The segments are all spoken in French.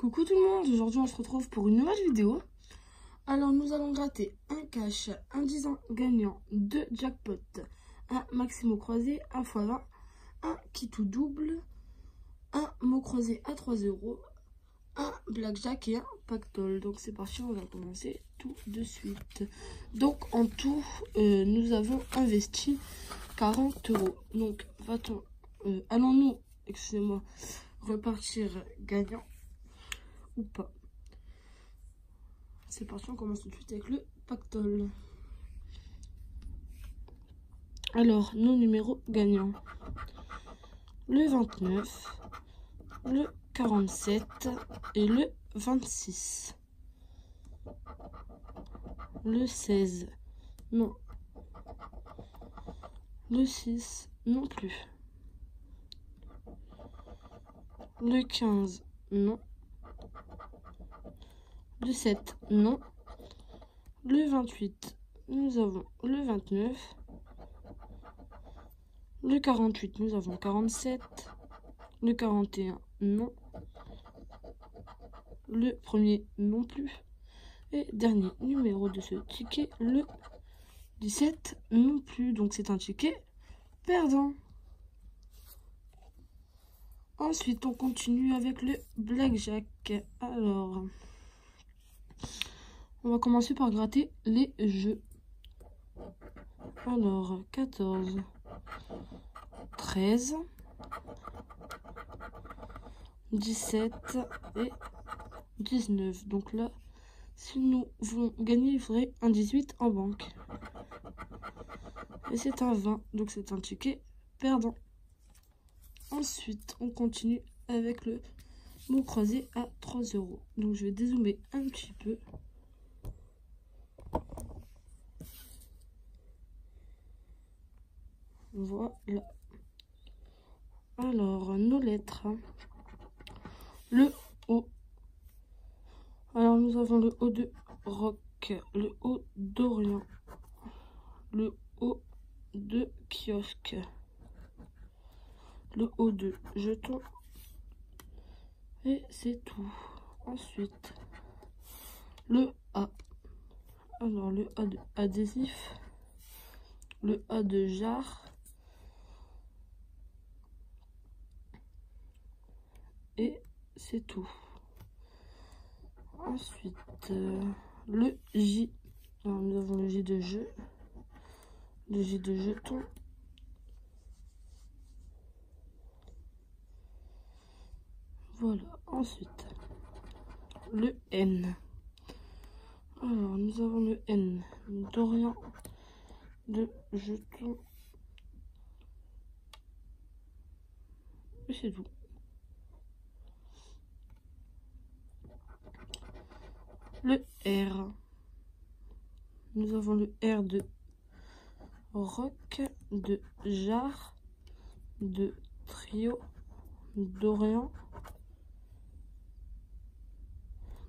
Coucou tout le monde, aujourd'hui on se retrouve pour une nouvelle vidéo. Alors nous allons gratter un cash, un 10 ans gagnant, 2 jackpots, un maximo croisé, un x20, un qui tout double, un mot croisé à 3 €, un blackjack et un pactole. Donc c'est parti, on va commencer tout de suite. Donc en tout, nous avons investi 40 €. Donc allons-nous, excusez-moi, repartir gagnant ou pas? C'est parti, on commence tout de suite avec le pactole. Alors, nos numéros gagnants. Le 29, le 47 et le 26. Le 16, non. Le 6, non plus. Le 15, non. Le 7, non. Le 28, nous avons le 29. Le 48, nous avons 47. Le 41, non. Le premier, non plus. Et dernier numéro de ce ticket, le 17, non plus. Donc c'est un ticket perdant. Ensuite, on continue avec le blackjack. Alors, on va commencer par gratter les jeux. Alors, 14, 13, 17 et 19. Donc là, si nous voulons gagner, il faudrait un 18 en banque. Et c'est un 20, donc c'est un ticket perdant. Ensuite, on continue avec le mot croisé à 3 €. Donc je vais dézoomer un petit peu. Voilà. Alors, nos lettres. Le O. Alors, nous avons le O de roc, le O d'Orient, le O de kiosque, le O de jeton. Et c'est tout. Ensuite, le A. Alors, le A de adhésif, le A de jarre. Et c'est tout. Ensuite, le J. Alors, nous avons le J de jeu, le J de jeton. Voilà. Ensuite, le N. Alors, nous avons le N d'Orient, de jeton. Et c'est tout. Le R. Nous avons le R de roc, de jarre, de trio, d'Orient,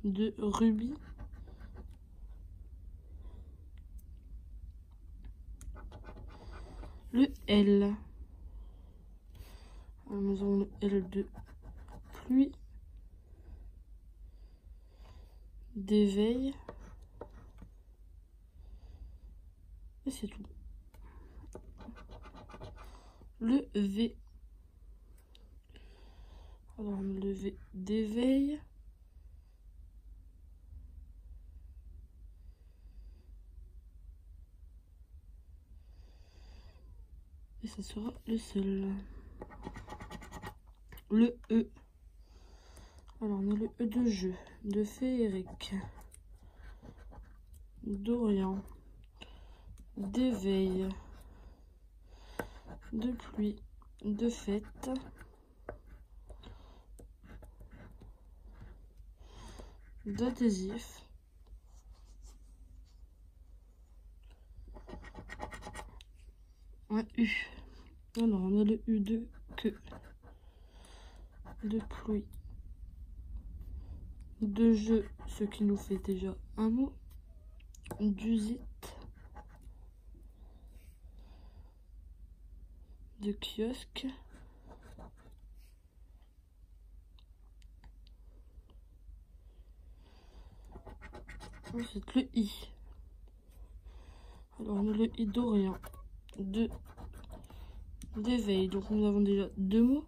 de rubis. Le L. Alors, nous avons le L de pluie, d'éveil. Et c'est tout. Le V. Alors, le V d'éveil. Et ça sera le seul. Le E. Alors, on a le E de jeu, de féerique, d'Orient, d'éveil, de pluie, de fête, d'adhésif, un U. Alors, on a le U de queue, de pluie, de jeu, ce qui nous fait déjà un mot, d'usite, de kiosque, Ensuite, le I. Alors, on a le I d'Orient, d'éveil. Donc, nous avons déjà 2 mots.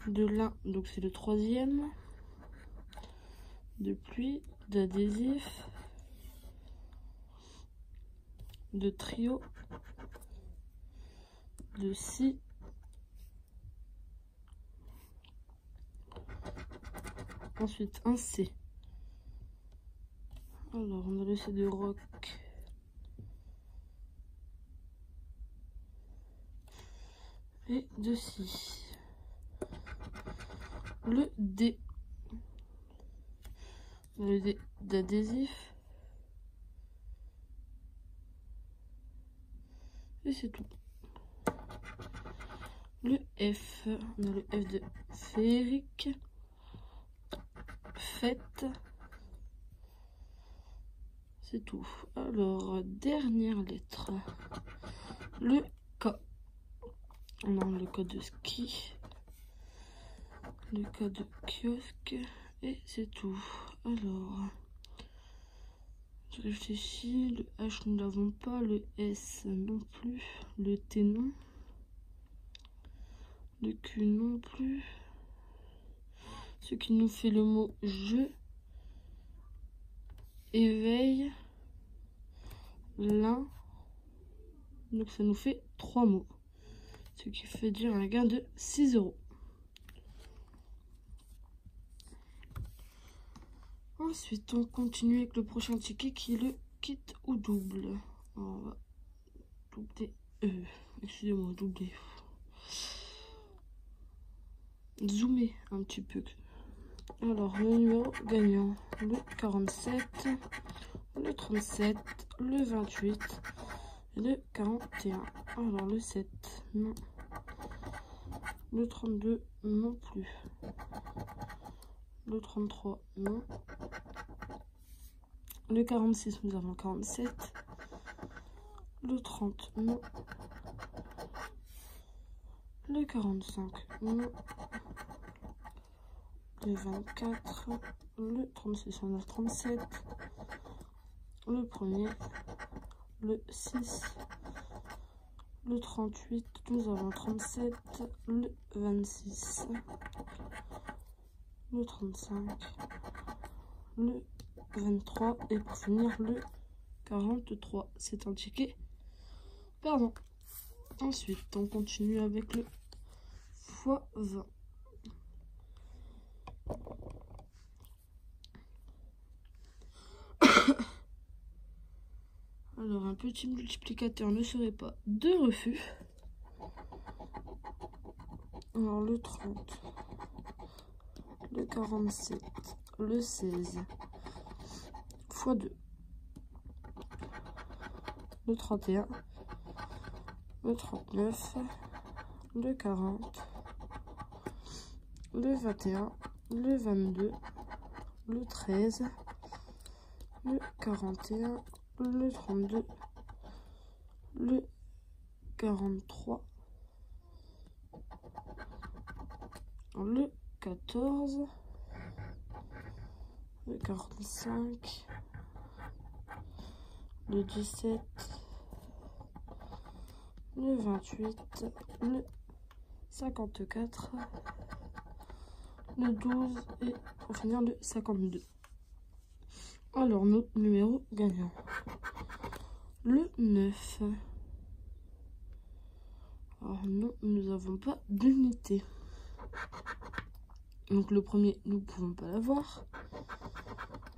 De lin, donc c'est le 3e. De pluie, d'adhésif, de trio, de scie, ensuite un C. Alors on a le C de roc, et de scie. Le D. Le D d'adhésif. Et c'est tout. Le F. On a le F de féerique. Fête. C'est tout. Alors, dernière lettre. Le K. On a le K de ski. Le K de kiosque. Et c'est tout. Alors, je réfléchis. Le H, nous l'avons pas. Le S non plus. Le T non. Le Q non plus. Ce qui nous fait le mot je. Éveil. Lin. Donc ça nous fait 3 mots. Ce qui fait dire un gain de 6 €. Ensuite, on continue avec le prochain ticket qui est le kit ou double. Alors, on va doubler. Excusez-moi, doubler. Zoomer un petit peu. Alors, le numéro gagnant, le 47, le 37, le 28, le 41. Alors, le 7, non. Le 32, non plus. Le 33, non. Le 46, nous avons 47. Le 30, non. Le 45, non. Le 24, le 36, on a 37. Le premier, le 6. Le 38, nous avons 37. Le 26. Le 35. Le 23 et pour finir le 43. C'est un ticket pardon. Ensuite on continue avec le x20. Alors un petit multiplicateur ne serait pas de refus. Alors le 30, le 47, le 16 x 2, le 31, le 39, le 40, le 21, le 22, le 13, le 41, le 32, le 43, le 14, le 45, le 17, le 28, le 54, le 12 et pour finir le 52. Alors nos numéros gagnants. Le 9. Alors non, nous n'avons pas d'unité. Donc le premier, nous ne pouvons pas l'avoir.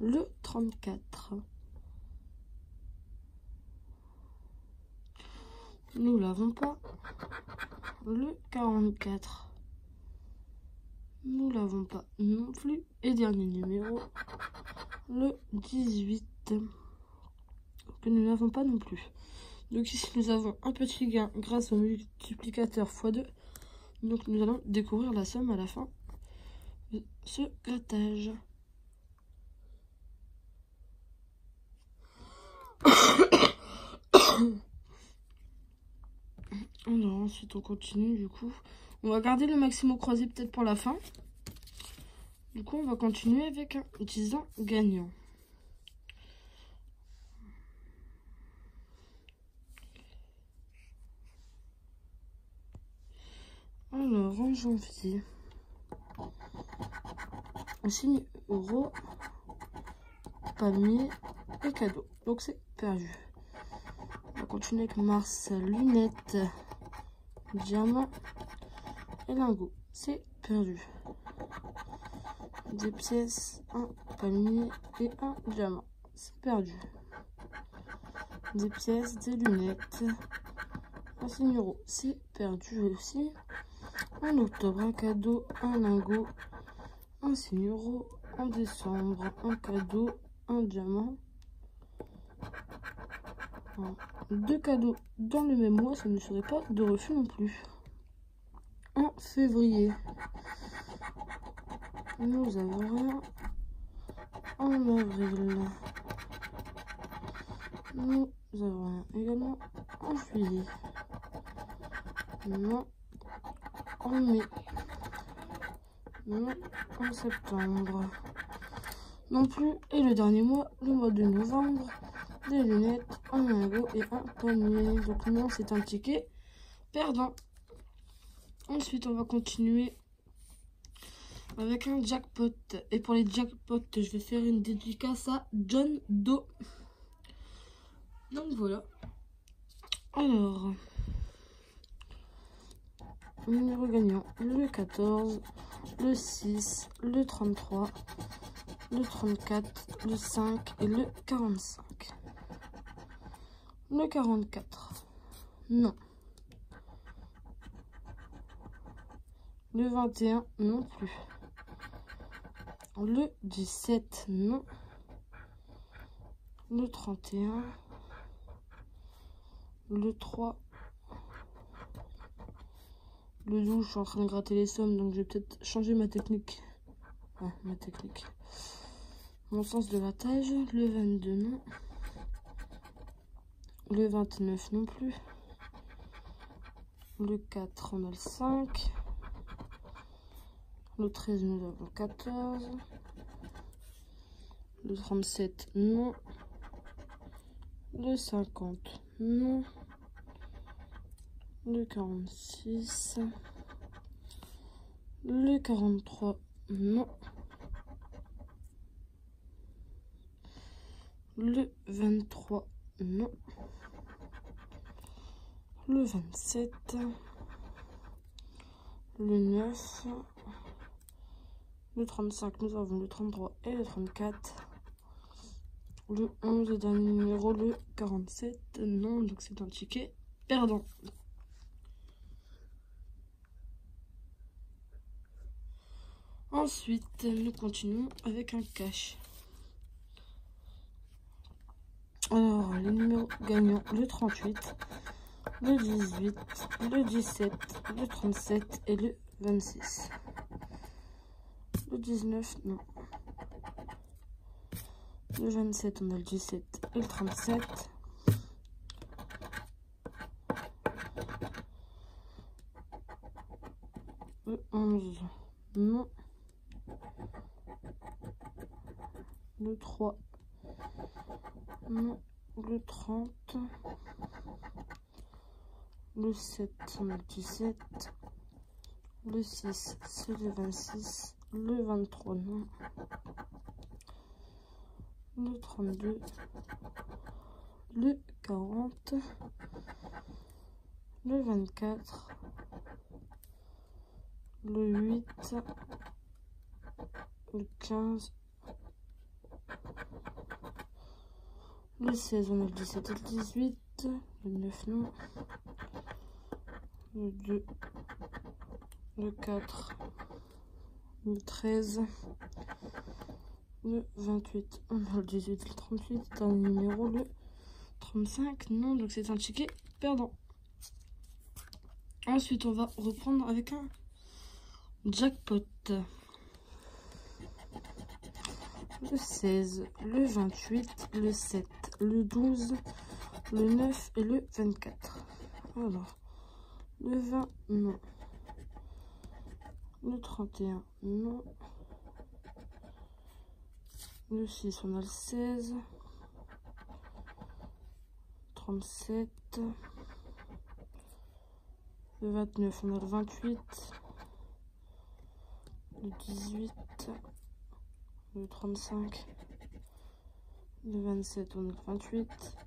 Le 34. Nous l'avons pas. Le 44. Nous l'avons pas non plus. Et dernier numéro, le 18. Que nous n'avons pas non plus. Donc ici nous avons un petit gain grâce au multiplicateur x2. Donc nous allons découvrir la somme à la fin de ce grattage. Alors ensuite on continue du coup. On va garder le maximum croisé peut-être pour la fin. Du coup, on va continuer avec un 10 ans gagnant. Alors, en janvier, un signe euro, palmier et cadeau. Donc, c'est perdu. On va continuer avec mars, lunettes, diamant et lingot. C'est perdu. Des pièces, un palmier et un diamant. C'est perdu. Des pièces, des lunettes, un signe euro. C'est perdu aussi. En octobre, un cadeau, un lingot, un signe euro. En décembre, un cadeau, un diamant. Deux cadeaux dans le même mois, ça ne serait pas de refus non plus. En février, nous avons rien. En avril, nous avons rien également. En juillet, non. En mai, non. En septembre, non plus. Et le dernier mois, le mois de novembre, des lunettes, un lingot et un palmier. Donc non, c'est un ticket perdant. Ensuite, on va continuer avec un jackpot. Et pour les jackpots, je vais faire une dédicace à John Doe. Donc voilà. Alors, numéro gagnant, le 14, le 6, le 33, le 34, le 5 et le 45. Le 44, non. Le 21, non plus. Le 17, non. Le 31, le 3, le 12, je suis en train de gratter les sommes, donc je vais peut-être changer ma technique. Ouais, ma technique. Mon sens de grattage, le 22, non. Le 29, non plus. Le 4, on a le 5. Le 13, nous avons 14. Le 37, non. Le 50, non. Le 46. Le 43, non. Le 23, non. Le 27. Le 9. Le 35, nous avons le 33 et le 34. Le 11, le dernier numéro, le 47. Non, donc c'est un ticket perdant. Ensuite, nous continuons avec un cash. Alors, les numéros gagnants, le 38, le 18, le 17, le 37 et le 26. Le 19, non. Le 27, on a le 17 et le 37. Le 11, non. Le 3, non. Le 30. Le 7, on a le 17. Le 6, c'est le 26. Le 23, non. Le 32. Le 40. Le 24. Le 8. Le 15. Le 16, on a le 17 et le 18. Le 9, non. Le 2. Le 4. Le 13. Le 28. On a le 18 et le 38. C'est un numéro, le 35. Non, donc c'est un ticket perdant. Ensuite, on va reprendre avec un jackpot. Le 16, le 28, le 7, le 12, le 9 et le 24. Alors, le 20, non. Le 31, non. Le 6, on a le 16. 37. Le 29, on a le 28. Le 18. Le 35. Le 27, on a le 28.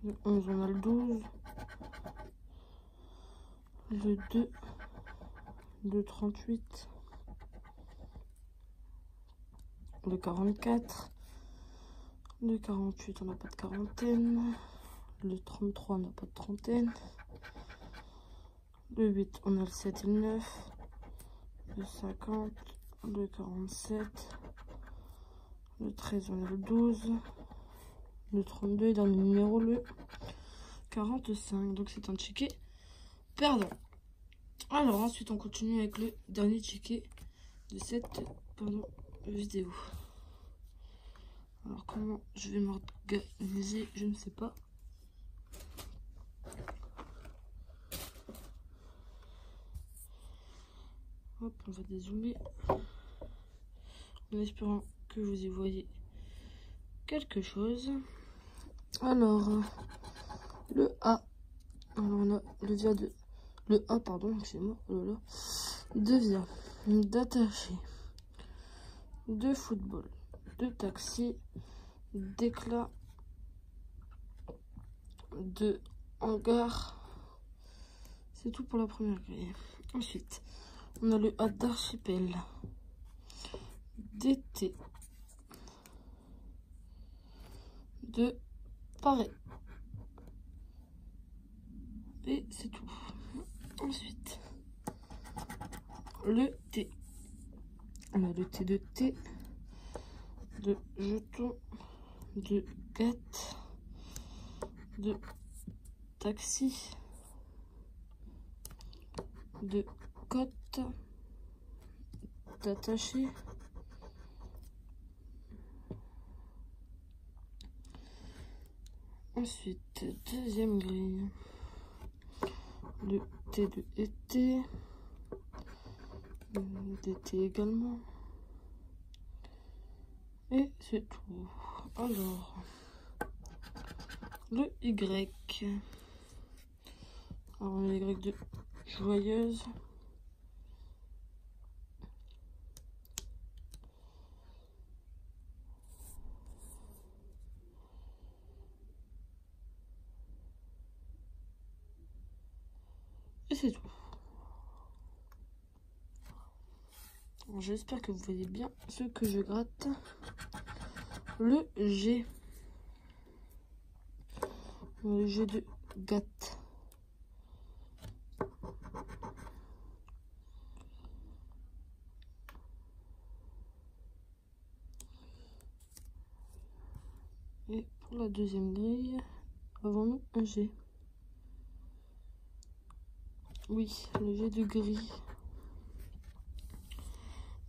Le 11, on a le 12. Le 2. Le 38. Le 44. Le 48, on n'a pas de quarantaine. Le 33, on n'a pas de trentaine. Le 8, on a le 7 et le 9. Le 50. Le 47. Le 13, on a le 12. Le 32, et dans le numéro, le 45. Donc c'est un ticket perdant. Alors ensuite, on continue avec le dernier ticket de cette vidéo. Alors comment je vais m'organiser, je ne sais pas. Hop, on va dézoomer. En espérant que vous y voyez quelque chose. Alors, le A. Alors on a le A, pardon, excusez-moi, devient d'attaché, de football, de taxi, d'éclat, de hangar. C'est tout pour la première grille. Ensuite, on a le A d'archipel, d'été, de Paris. Et c'est tout. Ensuite, le T. On a le T de thé, de jeton, de gâte, de taxi, de côte, d'attaché, ensuite deuxième grille, le T de été, d'été également, et c'est tout. Alors le Y, alors le Y de joyeuse, et c'est tout. J'espère que vous voyez bien ce que je gratte. Le G. Le G de gâte. Et pour la deuxième grille, avons-nous un G? Oui, le G de gris.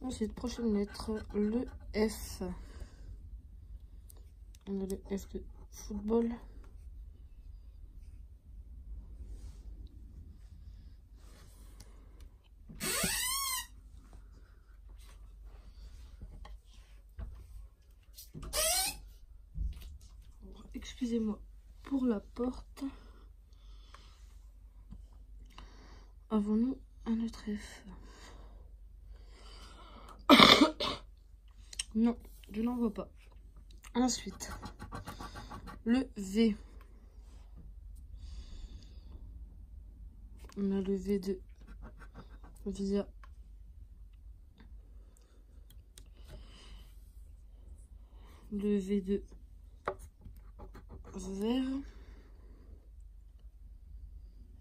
Ensuite, prochaine lettre, le F. On a le F de football. Excusez-moi pour la porte. Avons-nous un autre F? Non, je n'en vois pas. Ensuite, le V. On a le V de visa. Le V de vert.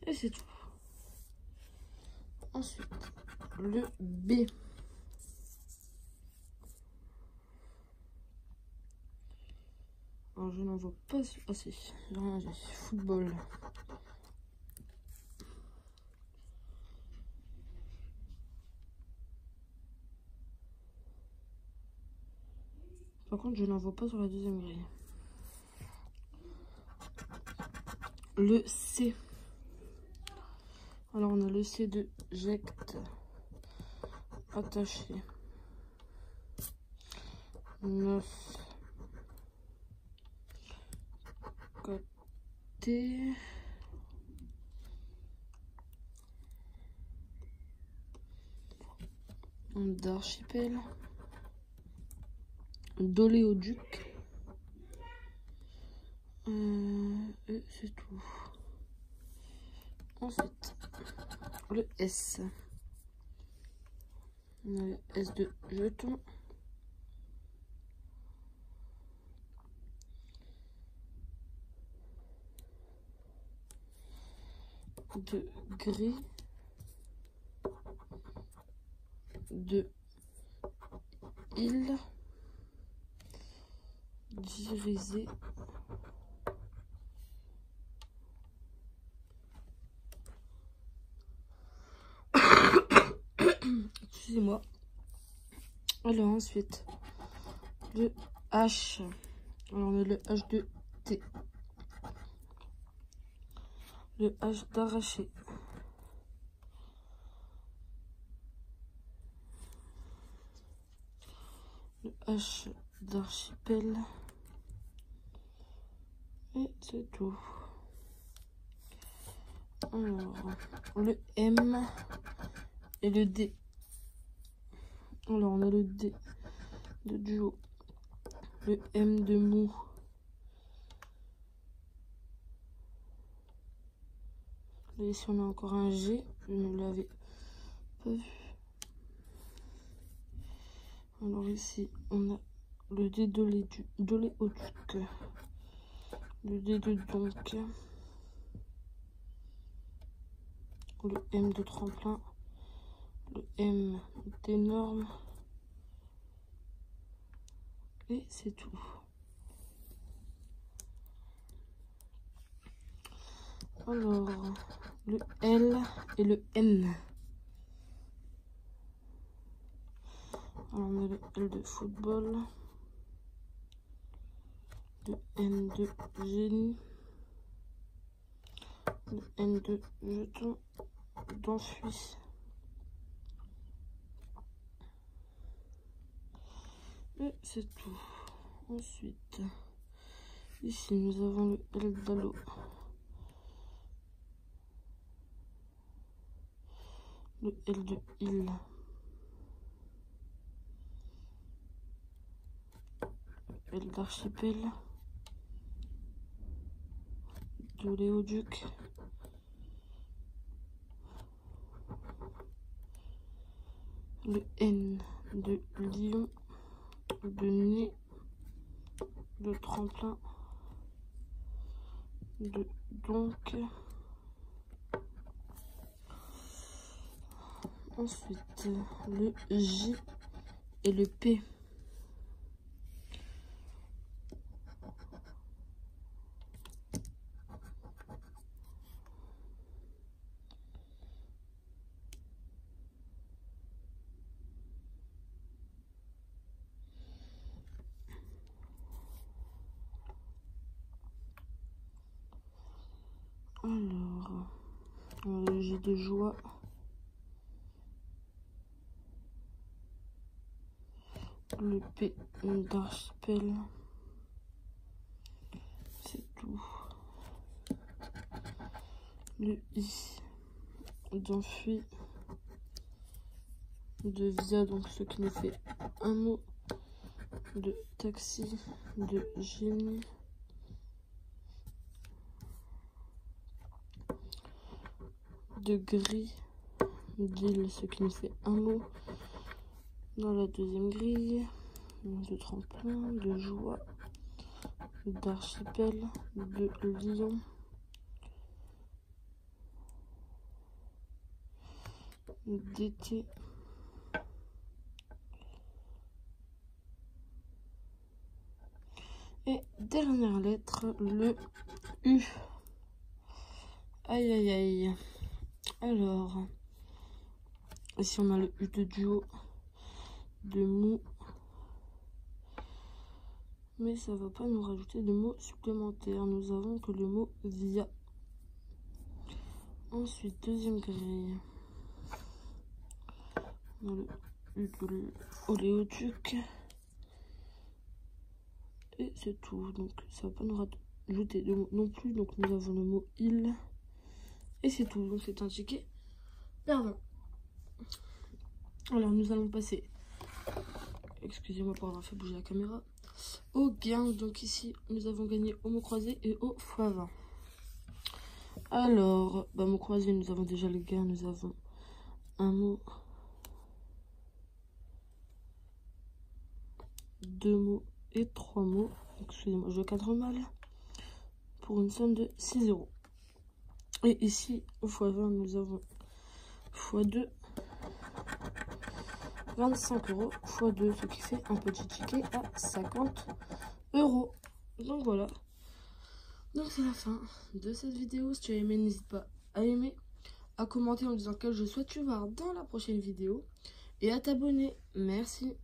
Et c'est tout. Ensuite, le B. Alors, je n'en vois pas. Ah si, j'ai rien dit. Football. Par contre, je n'en vois pas sur la deuxième grille. Le C. Alors, on a le C de ject, attaché, 9 côté. D'archipel. D'oléoduc. Et c'est tout. Ensuite, le S. On a le S de jeton. De gris. De île. D'irisé. Excusez-moi. Alors ensuite, le H. Alors on a le H de T. Le H d'arraché. Le H d'archipel. Et c'est tout. Alors, le M et le D. Alors, on a le D de duo. Le M de mou. Et ici, on a encore un G. Je ne l'avais pas vu. Alors ici, on a le D d'oléoduc. Le D de donc. Le M de tremplin. Le M d'énorme. Et c'est tout. Alors, le L et le N. Alors, on a le L de football. Le N de génie. Le N de jeton. D'enfui. Et c'est tout. Ensuite, ici nous avons le L d'Halo. Le L de île. Le L d'archipel. D'oléoduc. Le N de lion. De nez. De tremplin. De donc. Ensuite, le J et le P. Alors, le J de joie. Le P d'archipel. C'est tout. Le I d'enfui. De via, donc ce qui nous fait un mot. De taxi. De génie. De gris. D'île, ce qui nous fait un mot. Dans la deuxième grille, de tremplin, de joie, d'archipel, de lion, d'été, et dernière lettre, le U. Aïe aïe aïe. Alors, ici on a le U de duo, de mou, mais ça va pas nous rajouter de mots supplémentaires. Nous avons que le mot via. Ensuite, deuxième grille, on a le U de oléoduc, Et c'est tout. Donc ça va pas nous rajouter de mots non plus. Donc nous avons le mot il. Et c'est tout. Donc c'est un ticket perdant. Alors nous allons passer, excusez-moi pour avoir fait bouger la caméra, au gain. Donc ici nous avons gagné au mot croisé et au x20. Alors mot croisé, nous avons déjà le gain. Nous avons un mot, deux mots et trois mots. Excusez-moi, je cadre mal. Pour une somme de 6 €. Et ici au x20 nous avons x2 25 € x2, ce qui fait un petit ticket à 50 €. Donc voilà. Donc c'est la fin de cette vidéo. Si tu as aimé, n'hésite pas à aimer, à commenter en disant quel jeu souhaites-tu voir dans la prochaine vidéo et à t'abonner. Merci.